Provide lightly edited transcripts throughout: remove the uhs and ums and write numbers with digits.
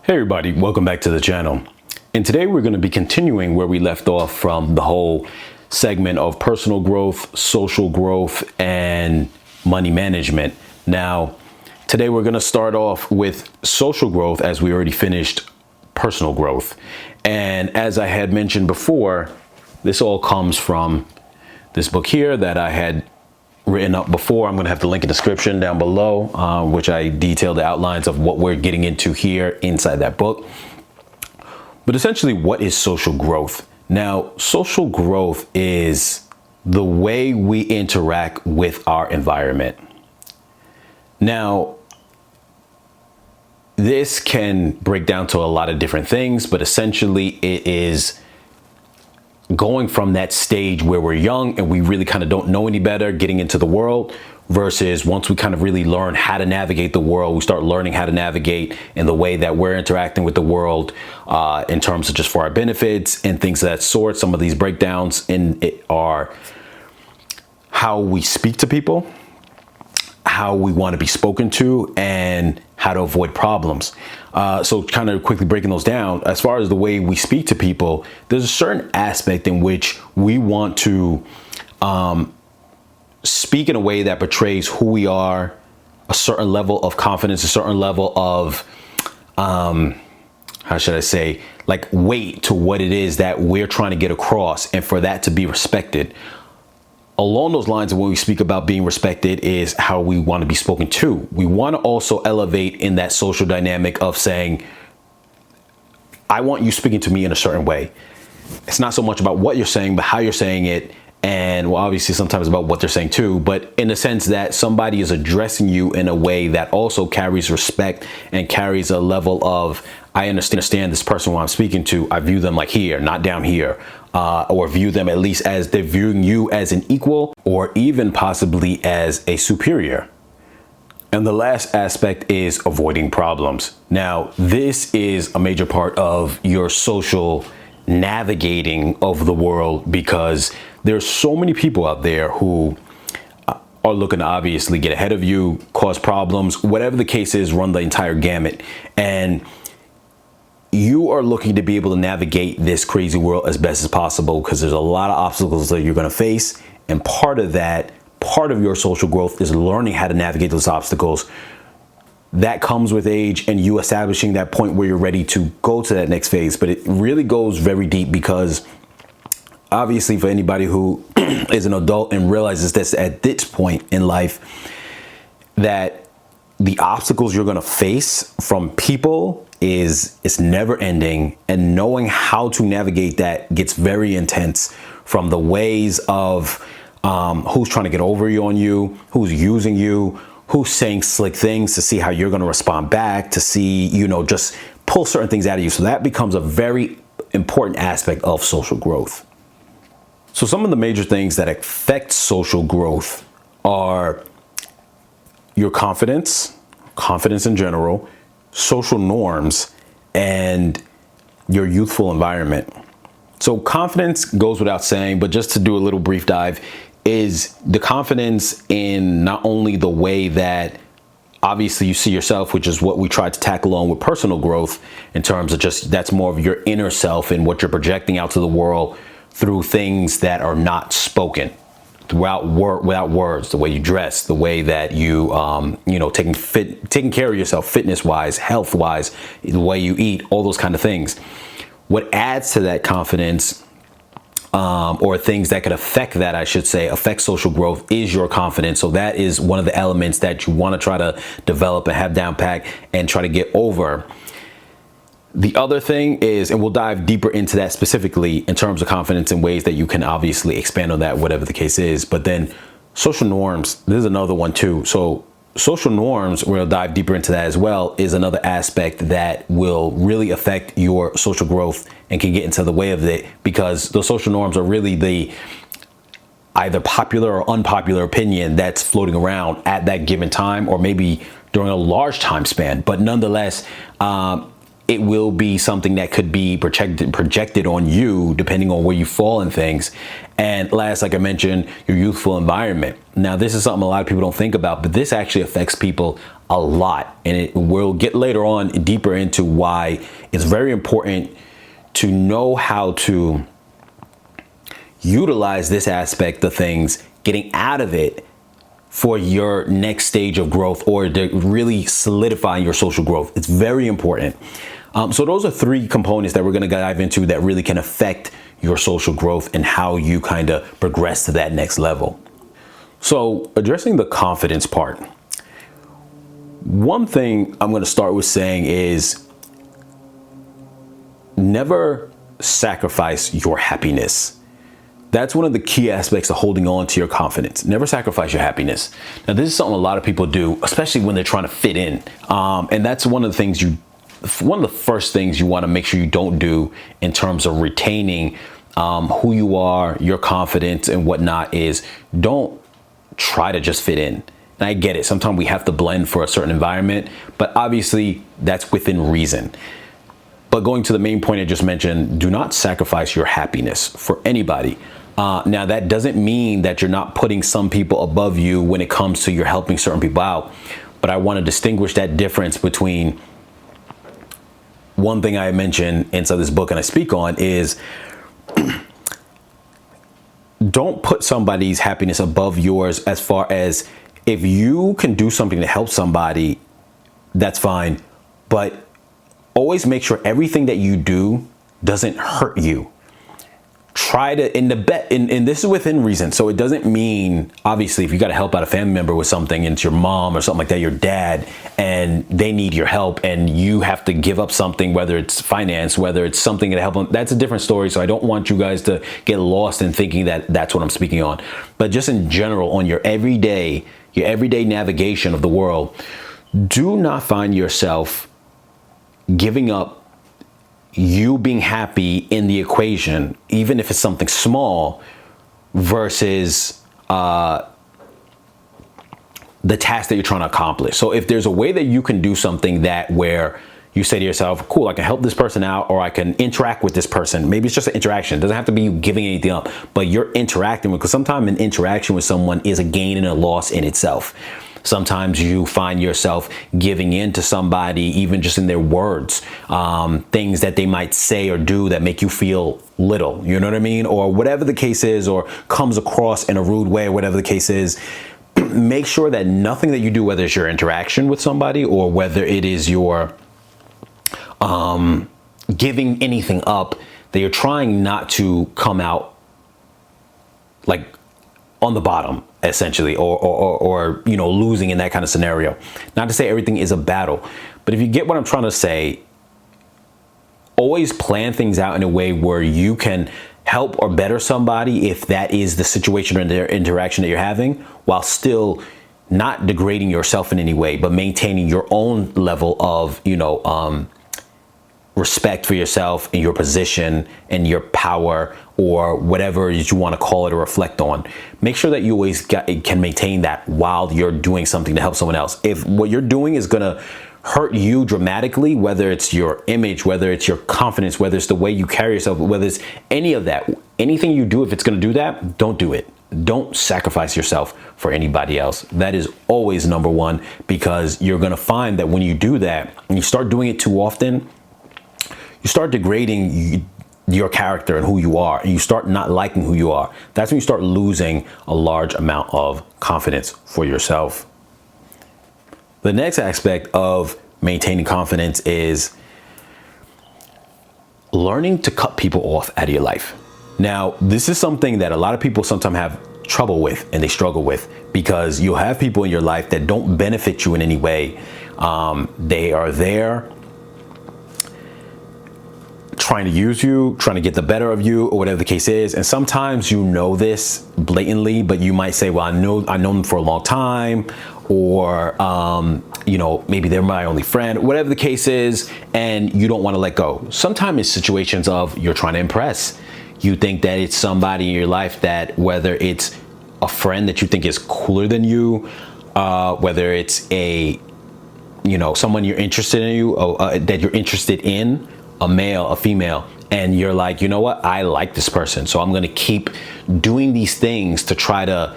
Hey everybody, welcome back to the channel. And today we're going to be continuing where we left off from the whole segment of personal growth, social growth, and money management. Now, today we're going to start off with social growth as we already finished personal growth. And as I had mentioned before, this all comes from this book here that I had written up before. I'm going to have the link in the description down below, which I detail the outlines of what we're getting into here inside that book. But essentially, what is social growth? Now, social growth is the way we interact with our environment. Now, this can break down to a lot of different things, but essentially it is going from that stage where we're young and we really kind of don't know any better, getting into the world, versus once we kind of really learn how to navigate the world, we start learning how to navigate in the way that we're interacting with the world in terms of just for our benefits and things of that sort. Some of these breakdowns in it are how we speak to people, how we want to be spoken to, and how to avoid problems. So kind of quickly breaking those down, as far as the way we speak to people, there's a certain aspect in which we want to speak in a way that portrays who we are, a certain level of confidence, a certain level of, how should I say, like weight to what it is that we're trying to get across, and for that to be respected. Along those lines, when we speak about being respected is how we want to be spoken to. We want to also elevate in that social dynamic of saying, I want you speaking to me in a certain way. It's not so much about what you're saying, but how you're saying it. And well, obviously sometimes about what they're saying too, but in the sense that somebody is addressing you in a way that also carries respect and carries a level of, I understand this person who I'm speaking to, I view them like here, not down here, or view them at least as they're viewing you as an equal or even possibly as a superior. And the last aspect is avoiding problems. Now, this is a major part of your social navigating of the world, because there's so many people out there who are looking to obviously get ahead of you, cause problems, whatever the case is, run the entire gamut. And you are looking to be able to navigate this crazy world as best as possible, because there's a lot of obstacles that you're going to face. And part of your social growth is learning how to navigate those obstacles. That comes with age and you establishing that point where you're ready to go to that next phase. But it really goes very deep, because obviously for anybody who is an adult and realizes this at this point in life, that the obstacles you're going to face from people it's never ending, and knowing how to navigate that gets very intense, from the ways of who's trying to get over on you, who's using you, who's saying slick things to see how you're going to respond back, to see, just pull certain things out of you. So that becomes a very important aspect of social growth. So some of the major things that affect social growth are your confidence in general, social norms, and your youthful environment. So confidence goes without saying, but just to do a little brief dive, is the confidence in not only the way that obviously you see yourself, which is what we tried to tackle on with personal growth, in terms of just that's more of your inner self and what you're projecting out to the world through things that are not spoken, without words, the way you dress, the way that you, taking care of yourself, fitness wise, health wise, the way you eat, all those kind of things. What adds to that confidence, or things that could affect that, affect social growth, is your confidence. So that is one of the elements that you want to try to develop and have down pat and try to get over. The other thing is, and we'll dive deeper into that specifically in terms of confidence in ways that you can obviously expand on that, whatever the case is. But then social norms, this is another one too. So social norms, we'll dive deeper into that as well, is another aspect that will really affect your social growth and can get into the way of it, because those social norms are really the either popular or unpopular opinion that's floating around at that given time, or maybe during a large time span. But nonetheless, it will be something that could be projected on you depending on where you fall in things. And last, like I mentioned, your youthful environment. Now, this is something a lot of people don't think about, but this actually affects people a lot. And we'll get later on deeper into why it's very important to know how to utilize this aspect of things, getting out of it for your next stage of growth, or to really solidify your social growth. It's very important. So those are 3 components that we're going to dive into that really can affect your social growth and how you kind of progress to that next level. So addressing the confidence part, one thing I'm going to start with saying is never sacrifice your happiness. That's one of the key aspects of holding on to your confidence. Never sacrifice your happiness. Now, this is something a lot of people do, especially when they're trying to fit in. And that's one of the first things you want to make sure you don't do in terms of retaining who you are, your confidence and whatnot, is don't try to just fit in. And I get it. Sometimes we have to blend for a certain environment, but obviously that's within reason. But going to the main point I just mentioned, do not sacrifice your happiness for anybody. Now, that doesn't mean that you're not putting some people above you when it comes to you're helping certain people out. But I want to distinguish that difference between one thing I mentioned inside this book and I speak on is don't put somebody's happiness above yours. As far as if you can do something to help somebody, that's fine. But always make sure everything that you do doesn't hurt you. Try to, and this is within reason. So it doesn't mean, obviously, if you got to help out a family member with something, and it's your mom or something like that, your dad, and they need your help and you have to give up something, whether it's finance, whether it's something to help them, that's a different story. So I don't want you guys to get lost in thinking that that's what I'm speaking on. But just in general, on your everyday navigation of the world, do not find yourself giving up you being happy in the equation, even if it's something small, versus the task that you're trying to accomplish. So if there's a way that you can do something that where you say to yourself, cool, I can help this person out, or I can interact with this person. Maybe it's just an interaction. It doesn't have to be you giving anything up, but you're interacting with, because sometimes an interaction with someone is a gain and a loss in itself. Sometimes you find yourself giving in to somebody, even just in their words, things that they might say or do that make you feel little, you know what I mean? Or whatever the case is, or comes across in a rude way, or whatever the case is. Make sure that nothing that you do, whether it's your interaction with somebody or whether it is your giving anything up, that you're trying not to come out like on the bottom, essentially, or you know, losing in that kind of scenario. Not to say everything is a battle, but if you get what I'm trying to say, always plan things out in a way where you can help or better somebody if that is the situation or the interaction that you're having, while still not degrading yourself in any way, but maintaining your own level of, you know, respect for yourself and your position and your power, or whatever you want to call it or reflect on. Make sure that you always can maintain that while you're doing something to help someone else. If what you're doing is going to hurt you dramatically, whether it's your image, whether it's your confidence, whether it's the way you carry yourself, whether it's any of that, anything you do, if it's going to do that, don't do it. Don't sacrifice yourself for anybody else. That is always number one, because you're going to find that when you do that and you start doing it too often, you start degrading your character and who you are, and you start not liking who you are. That's when you start losing a large amount of confidence for yourself. The next aspect of maintaining confidence is learning to cut people off out of your life. Now, this is something that a lot of people sometimes have trouble with and they struggle with, because you'll have people in your life that don't benefit you in any way. They are there trying to use you, trying to get the better of you, or whatever the case is. And sometimes you know this blatantly, but you might say, well, I know them for a long time, or, you know, maybe they're my only friend, whatever the case is, and you don't want to let go. Sometimes it's situations of you're trying to impress. You think that it's somebody in your life that, whether it's a friend that you think is cooler than you, whether it's a, you know, someone you're interested in, that you're interested in, a male, a female, and you're like, you know what, I like this person, so I'm going to keep doing these things to try to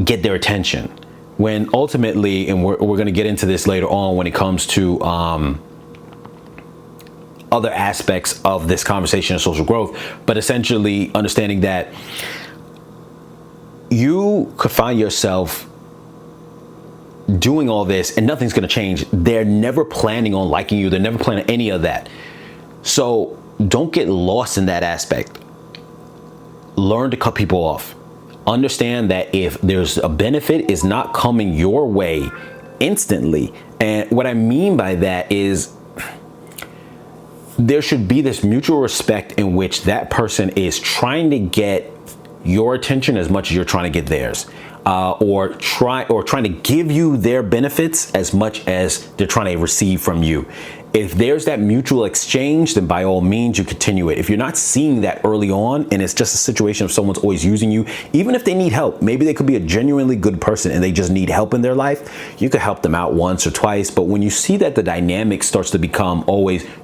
get their attention. when ultimately, and we're going to get into this later on when it comes to other aspects of this conversation of social growth, but essentially understanding that you could find yourself doing all this and nothing's going to change. They're never planning on liking you. They're never planning any of that. So don't get lost in that aspect. Learn to cut people off. Understand that if there's a benefit, is not coming your way instantly. And what I mean by that is there should be this mutual respect in which that person is trying to get your attention as much as you're trying to get theirs, or trying to give you their benefits as much as they're trying to receive from you. If there's that mutual exchange, then by all means you continue it. If you're not seeing that early on and it's just a situation of someone's always using you, even if they need help, maybe they could be a genuinely good person and they just need help in their life, you could help them out once or twice. But when you see that the dynamic starts to become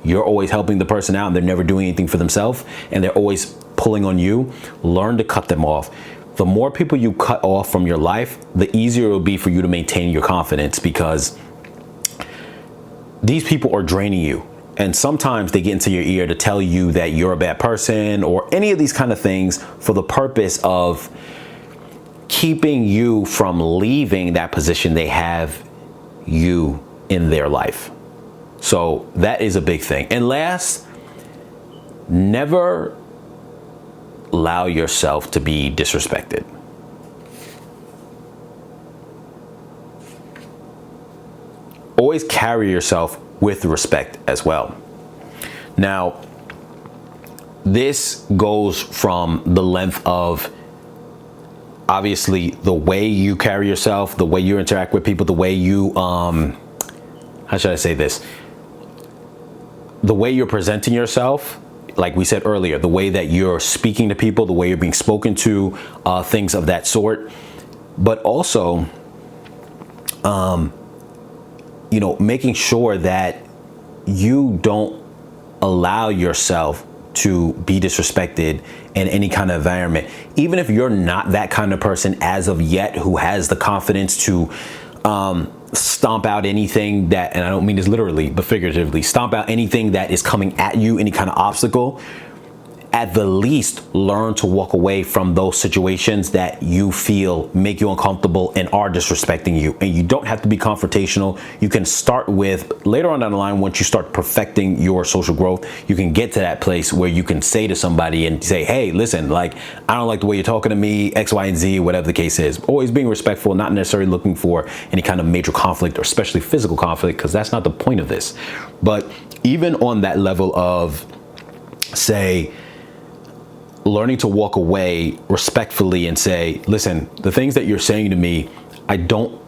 you're always helping the person out and they're never doing anything for themselves and they're always pulling on you, learn to cut them off. The more people you cut off from your life, the easier it will be for you to maintain your confidence, because these people are draining you. And sometimes they get into your ear to tell you that you're a bad person or any of these kind of things for the purpose of keeping you from leaving that position they have you in their life. So that is a big thing. And last, never allow yourself to be disrespected. Always carry yourself with respect as well. Now, this goes from the length of obviously the way you carry yourself, the way you interact with people, the way you, how should I say this? The way you're presenting yourself, like we said earlier, the way that you're speaking to people, the way you're being spoken to, things of that sort. But also, making sure that you don't allow yourself to be disrespected in any kind of environment. Even if you're not that kind of person as of yet who has the confidence to stomp out anything that, and I don't mean this literally, but figuratively, stomp out anything that is coming at you, any kind of obstacle. At the least, learn to walk away from those situations that you feel make you uncomfortable and are disrespecting you. And you don't have to be confrontational. You can start with, later on down the line, once you start perfecting your social growth, you can get to that place where you can say to somebody and say, hey, listen, I don't like the way you're talking to me, X, Y, and Z, whatever the case is. Always being respectful, not necessarily looking for any kind of major conflict or especially physical conflict, because that's not the point of this. But even on that level of, say, learning to walk away respectfully and say, listen, the things that you're saying to me, I don't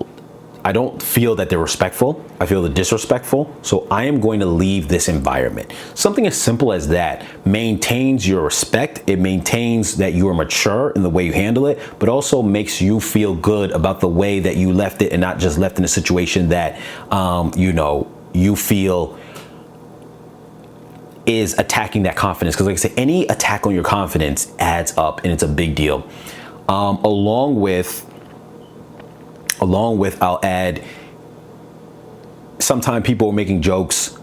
feel that they're respectful. I feel they're disrespectful. So I am going to leave this environment. Something as simple as that maintains your respect. It maintains that you are mature in the way you handle it, but also makes you feel good about the way that you left it and not just left in a situation that, you feel is attacking that confidence. Because like I said, any attack on your confidence adds up and it's a big deal. Along with, I'll add, sometimes people are making jokes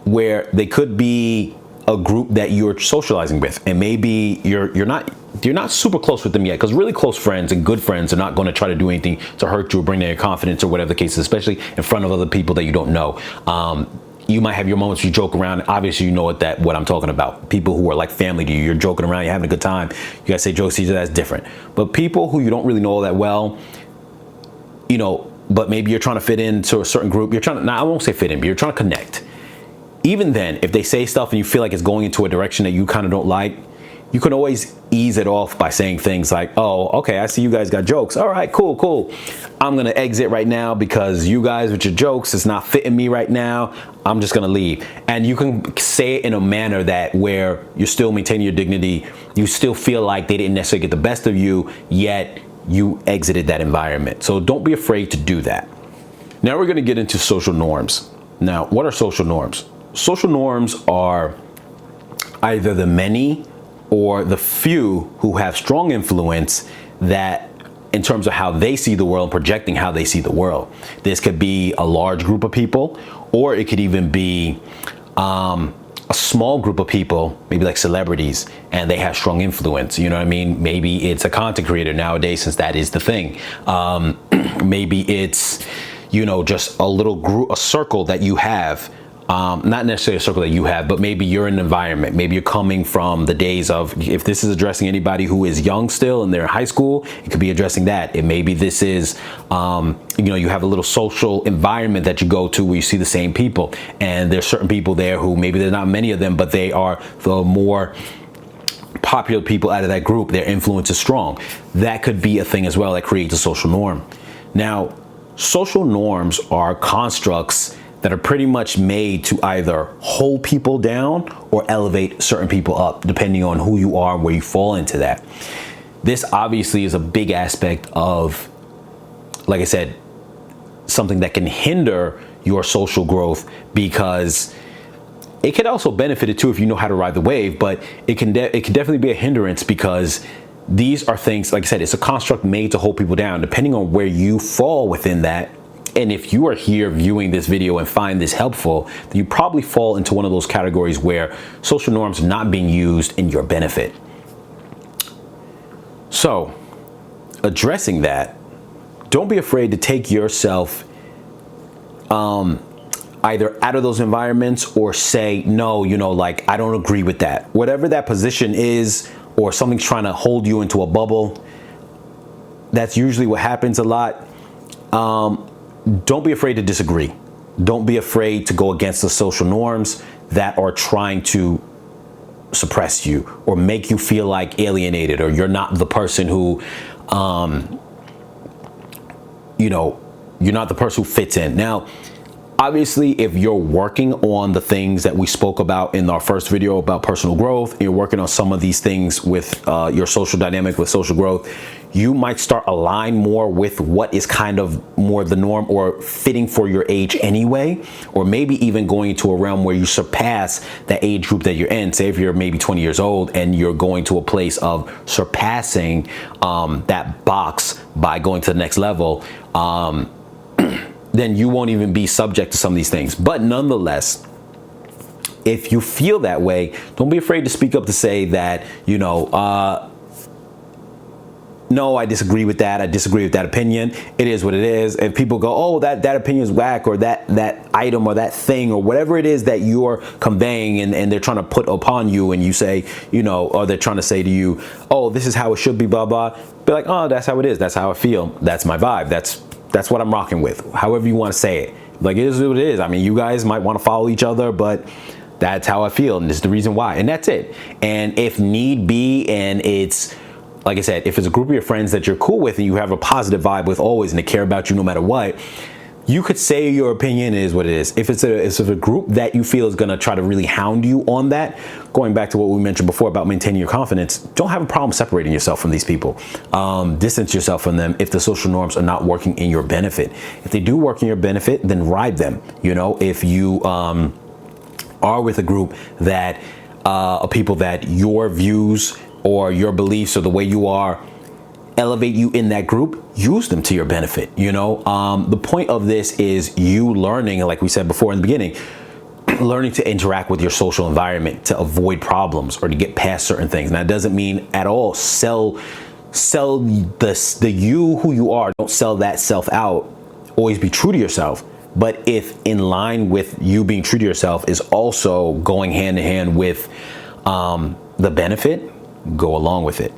where they could be a group that you're socializing with, and maybe you're not super close with them yet, because really close friends and good friends are not going to try to do anything to hurt you or bring down your confidence or whatever the case is, especially in front of other people that you don't know. You might have your moments where you joke around. Obviously, you know what I'm talking about. People who are like family to you, you're joking around, you're having a good time. You guys say jokes to each other, that's different. But people who you don't really know all that well, but maybe you're trying to fit into a certain group. I won't say fit in, but you're trying to connect. Even then, if they say stuff and you feel like it's going into a direction that you kind of don't like, you can always ease it off by saying things like, oh, okay, I see you guys got jokes. All right, cool. I'm going to exit right now because you guys with your jokes, it's not fitting me right now. I'm just going to leave. And you can say it in a manner that where you're still maintaining your dignity. You still feel like they didn't necessarily get the best of you, yet you exited that environment. So don't be afraid to do that. Now we're going to get into social norms. Now, what are social norms? Social norms are either the many or the few who have strong influence that in terms of how they see the world and projecting how they see the world. This could be a large group of people, or it could even be a small group of people, maybe like celebrities, and they have strong influence. You know what I mean? Maybe it's a content creator nowadays, since that is the thing. Maybe it's, you know, just a little group, a circle that you have. Not necessarily a circle that you have, but maybe you're in an environment. Maybe you're coming from the days of, if this is addressing anybody who is young still and they're in high school, it could be addressing that. And maybe this is, you know, you have a little social environment that you go to where you see the same people. And there's certain people there who maybe there's not many of them, but they are the more popular people out of that group. Their influence is strong. That could be a thing as well that creates a social norm. Now, social norms are constructs that are pretty much made to either hold people down or elevate certain people up, depending on who you are and where you fall into that. This obviously is a big aspect of, like I said, something that can hinder your social growth, because it can also benefit it too if you know how to ride the wave, but it can definitely be a hindrance, because these are things, like I said, it's a construct made to hold people down. Depending on where you fall within that, and if you are here viewing this video and find this helpful, then you probably fall into one of those categories where social norms are not being used in your benefit. So, addressing that, don't be afraid to take yourself either out of those environments, or say, no, you know, like, I don't agree with that. Whatever that position is, or something's trying to hold you into a bubble, that's usually what happens a lot. Don't be afraid to disagree. Don't be afraid to go against the social norms that are trying to suppress you or make you feel like alienated, or you're not the person who, you know, you're not the person who fits in. Now, obviously, if you're working on the things that we spoke about in our first video about personal growth, and you're working on some of these things with your social dynamic with social growth, you might start align more with what is kind of more the norm or fitting for your age anyway, or maybe even going into a realm where you surpass that age group that you're in. Say if you're maybe 20 years old and you're going to a place of surpassing that box by going to the next level, then you won't even be subject to some of these things. But nonetheless, if you feel that way, don't be afraid to speak up to say that, you know, no, I disagree with that. I disagree with that opinion. It is what it is. If people go, oh, that opinion is whack, or that item or that thing or whatever it is that you're conveying, and they're trying to put upon you, and you say, you know, or they're trying to say to you, oh, this is how it should be, blah, blah. Be like, oh, that's how it is. That's how I feel. That's my vibe. That's what I'm rocking with. However you want to say it. Like, it is what it is. I mean, you guys might want to follow each other, but that's how I feel, and this is the reason why. And that's it. And if need be, and it's, like I said, if it's a group of your friends that you're cool with and you have a positive vibe with always, and they care about you no matter what, you could say your opinion is what it is. If it's a group that you feel is going to try to really hound you on that, going back to what we mentioned before about maintaining your confidence, don't have a problem separating yourself from these people. Distance yourself from them if the social norms are not working in your benefit. If they do work in your benefit, then ride them. You know, if you are with a group that of people that your views or your beliefs or the way you are elevate you in that group, use them to your benefit. You know, the point of this is you learning, like we said before in the beginning, learning to interact with your social environment to avoid problems or to get past certain things. Now, that doesn't mean at all sell the you who you are. Don't sell that self out. Always be true to yourself. But if in line with you being true to yourself is also going hand in hand with the benefit, go along with it.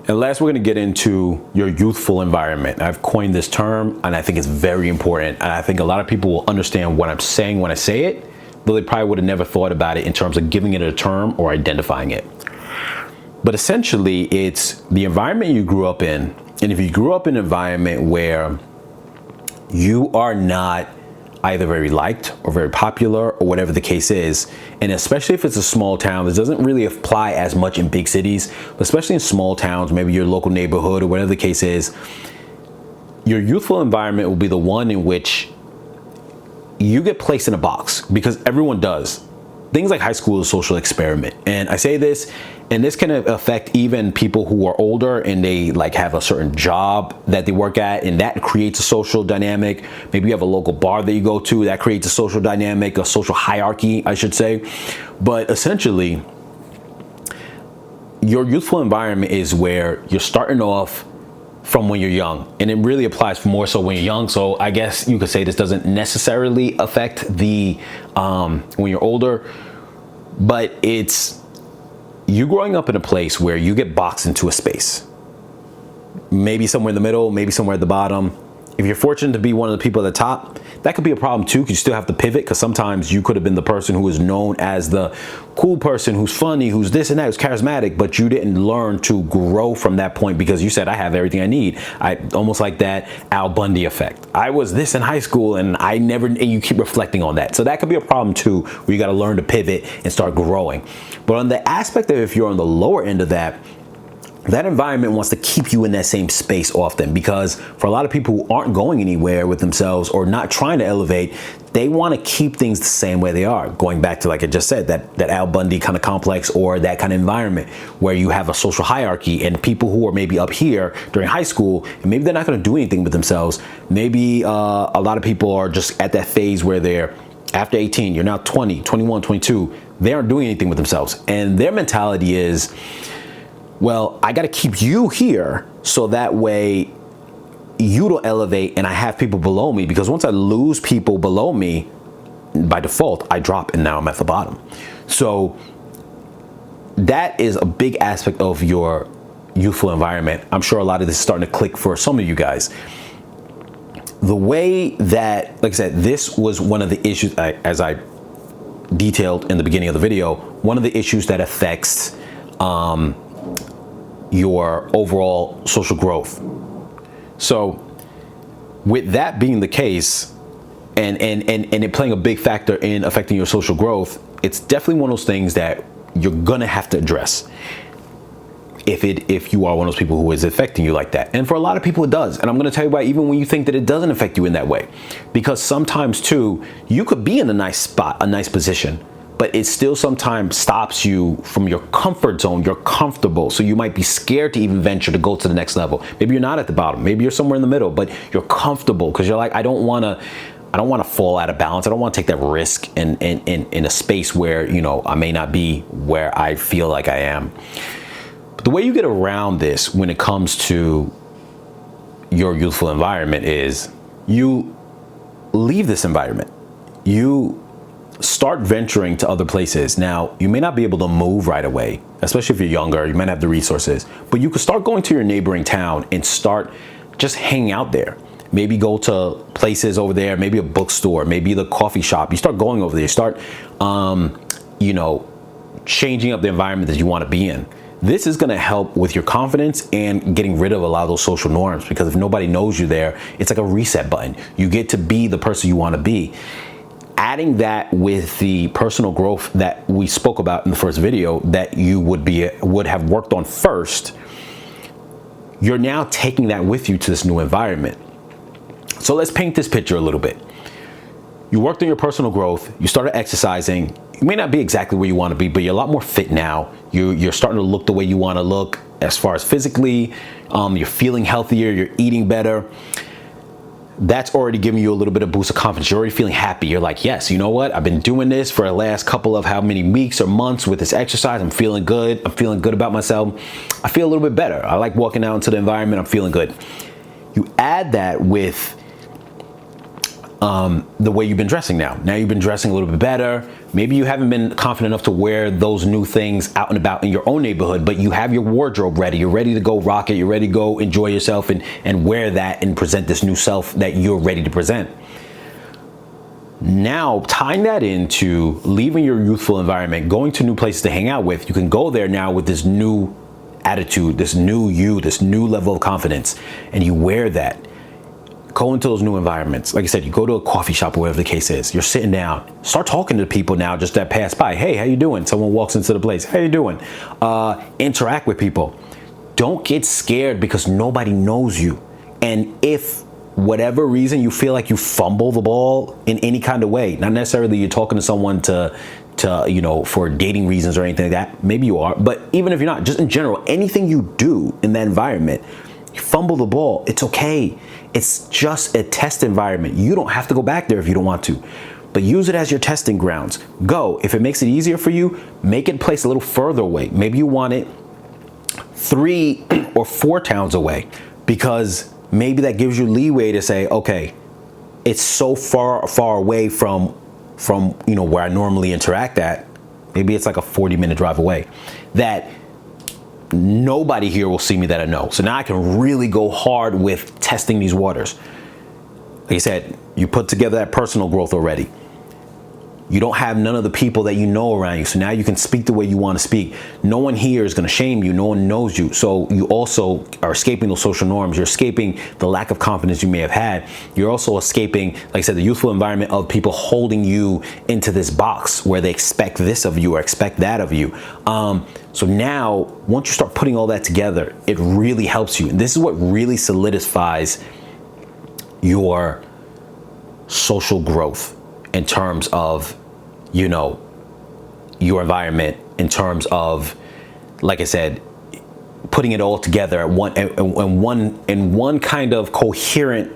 And last, we're going to get into your youthful environment. I've coined this term, and I think it's very important. And I think a lot of people will understand what I'm saying when I say it, though they probably would have never thought about it in terms of giving it a term or identifying it. But essentially, it's the environment you grew up in. And if you grew up in an environment where you are not either very liked or very popular or whatever the case is, and especially if it's a small town, this doesn't really apply as much in big cities, but especially in small towns, maybe your local neighborhood or whatever the case is, your youthful environment will be the one in which you get placed in a box, because everyone does. things like high school is a social experiment. And I say this, and this can affect even people who are older and they like have a certain job that they work at, and that creates a social dynamic. Maybe you have a local bar that you go to, that creates a social dynamic, a social hierarchy, I should say. But essentially, your youthful environment is where you're starting off from when you're young, and it really applies more so when you're young. So I guess you could say this doesn't necessarily affect the when you're older, but it's you growing up in a place where you get boxed into a space, maybe somewhere in the middle, maybe somewhere at the bottom. If you're fortunate to be one of the people at the top, that could be a problem too, because you still have to pivot, because sometimes you could have been the person who is known as the cool person, who's funny, who's this and that, who's charismatic, but you didn't learn to grow from that point because you said, I have everything I need. I almost like that Al Bundy effect. I was this in high school and and you keep reflecting on that. So that could be a problem too, where you got to learn to pivot and start growing. But on the aspect of if you're on the lower end of that environment wants to keep you in that same space often, because for a lot of people who aren't going anywhere with themselves or not trying to elevate, they want to keep things the same way they are. Going back to, like I just said, that Al Bundy kind of complex, or that kind of environment where you have a social hierarchy and people who are maybe up here during high school, and maybe they're not going to do anything with themselves. Maybe a lot of people are just at that phase where they're after 18, you're now 20, 21, 22. They aren't doing anything with themselves. And their mentality is, well, I got to keep you here so that way you don't elevate and I have people below me, because once I lose people below me, by default, I drop and now I'm at the bottom. So that is a big aspect of your youthful environment. I'm sure a lot of this is starting to click for some of you guys. The way that, like I said, this was one of the issues, as I detailed in the beginning of the video, one of the issues that affects your overall social growth. So with that being the case, and it playing a big factor in affecting your social growth, it's definitely one of those things that you're gonna have to address if you are one of those people who is affecting you like that. And for a lot of people it does. And I'm gonna tell you why, even when you think that it doesn't affect you in that way. Because sometimes too, you could be in a nice spot, a nice position, but it still sometimes stops you from your comfort zone. You're comfortable, so you might be scared to even venture to go to the next level. Maybe you're not at the bottom, maybe you're somewhere in the middle, but you're comfortable because you're like, I don't want to fall out of balance. I don't want to take that risk in a space where, you know, I may not be where I feel like I am. But the way you get around this when it comes to your youthful environment is you leave this environment. You start venturing to other places. Now, you may not be able to move right away, especially if you're younger, you might not have the resources, but you could start going to your neighboring town and start just hanging out there. Maybe go to places over there, maybe a bookstore, maybe the coffee shop. You start going over there, you start, changing up the environment that you want to be in. This is going to help with your confidence and getting rid of a lot of those social norms, because if nobody knows you there, it's like a reset button. You get to be the person you want to be. Adding that with the personal growth that we spoke about in the first video that you would have worked on first, you're now taking that with you to this new environment. So let's paint this picture a little bit. You worked on your personal growth, you started exercising. You may not be exactly where you want to be, but you're a lot more fit now. You're starting to look the way you want to look as far as physically. You're feeling healthier, you're eating better. That's already giving you a little bit of boost of confidence. You're already feeling happy. You're like, yes, you know what? I've been doing this for the last couple of how many weeks or months with this exercise. I'm feeling good. I'm feeling good about myself. I feel a little bit better. I like walking out into the environment. I'm feeling good. You add that with the way you've been dressing now. Now you've been dressing a little bit better. Maybe you haven't been confident enough to wear those new things out and about in your own neighborhood, but you have your wardrobe ready. You're ready to go rock it. You're ready to go enjoy yourself and wear that and present this new self that you're ready to present. Now, tying that into leaving your youthful environment, going to new places to hang out with, you can go there now with this new attitude, this new you, this new level of confidence, and you wear that. Go into those new environments. Like I said, you go to a coffee shop or whatever the case is. You're sitting down. Start talking to people now just that pass by. Hey, how you doing? Someone walks into the place. How you doing? Interact with people. Don't get scared because nobody knows you. And if whatever reason you feel like you fumble the ball in any kind of way, not necessarily you're talking to someone to to, you know, for dating reasons or anything like that. Maybe you are, but even if you're not, just in general, anything you do in that environment, you fumble the ball, it's okay. It's just a test environment. You don't have to go back there if you don't want to, but use it as your testing grounds. Go. If it makes it easier for you, make it place a little further away. Maybe you want it 3 or 4 towns away, because maybe that gives you leeway to say, okay, it's so far away from you know, where I normally interact at. Maybe it's like a 40-minute drive away, that nobody here will see me that I know. So now I can really go hard with testing these waters. Like I said, you put together that personal growth already. You don't have none of the people that you know around you. So now you can speak the way you want to speak. No one here is going to shame you. No one knows you. So you also are escaping those social norms. You're escaping the lack of confidence you may have had. You're also escaping, like I said, the youthful environment of people holding you into this box where they expect this of you or expect that of you. So now, once you start putting all that together, it really helps you. And this is what really solidifies your social growth in terms of, you know, your environment, in terms of, like I said, putting it all together in one kind of coherent,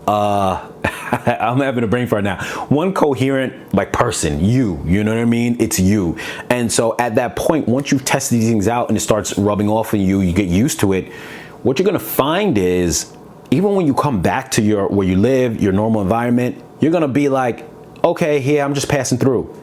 I'm having a brain fart now. One coherent, like, person, you know what I mean? It's you. And so at that point, once you've tested these things out and it starts rubbing off on you, you get used to it. What you're going to find is, even when you come back to where you live, your normal environment, you're going to be like, okay, here, I'm just passing through,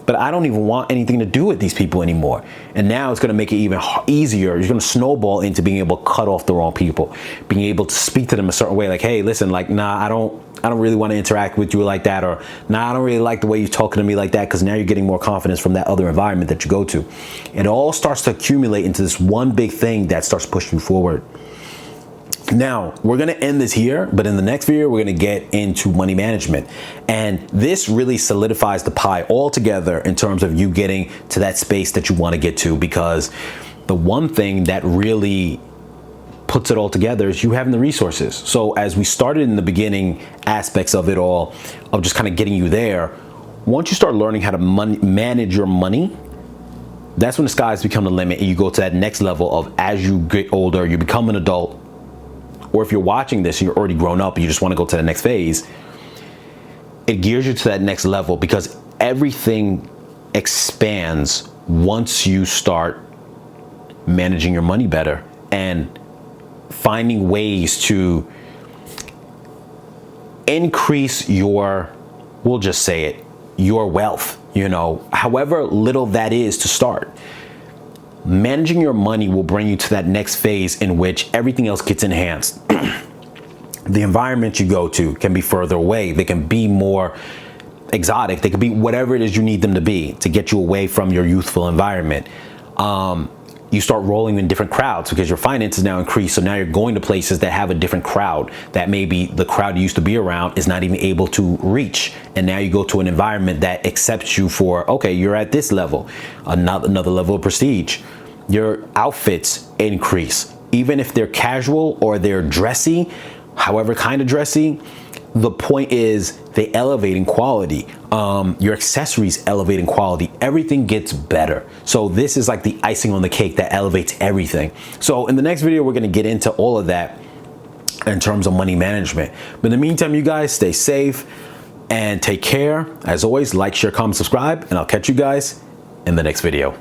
but I don't even want anything to do with these people anymore. And now it's going to make it even easier. You're going to snowball into being able to cut off the wrong people, being able to speak to them a certain way. Like, hey, listen, like, nah, I don't really want to interact with you like that. Or, nah, I don't really like the way you're talking to me like that. Because now you're getting more confidence from that other environment that you go to. It all starts to accumulate into this one big thing that starts pushing you forward. Now, we're going to end this here, but in the next video, we're going to get into money management. And this really solidifies the pie altogether in terms of you getting to that space that you want to get to, because the one thing that really puts it all together is you having the resources. So as we started in the beginning aspects of it all, of just kind of getting you there, once you start learning how to manage your money, that's when the skies become the limit and you go to that next level of, as you get older, you become an adult. Or if you're watching this and you're already grown up and you just want to go to the next phase, it gears you to that next level, because everything expands once you start managing your money better and finding ways to increase your, we'll just say it, your wealth, you know, however little that is to start. Managing your money will bring you to that next phase in which everything else gets enhanced. The environment you go to can be further away. They can be more exotic. They can be whatever it is you need them to be to get you away from your youthful environment. You start rolling in different crowds because your finances now increase. So now you're going to places that have a different crowd that maybe the crowd you used to be around is not even able to reach. And now you go to an environment that accepts you for, okay, you're at this level, another level of prestige. Your outfits increase, even if they're casual or they're dressy, however kind of dressy. The point is they elevate in quality. Your accessories elevate in quality. Everything gets better. So this is like the icing on the cake that elevates everything. So in the next video, we're going to get into all of that in terms of money management. But in the meantime, you guys stay safe and take care. As always, like, share, comment, subscribe, and I'll catch you guys in the next video.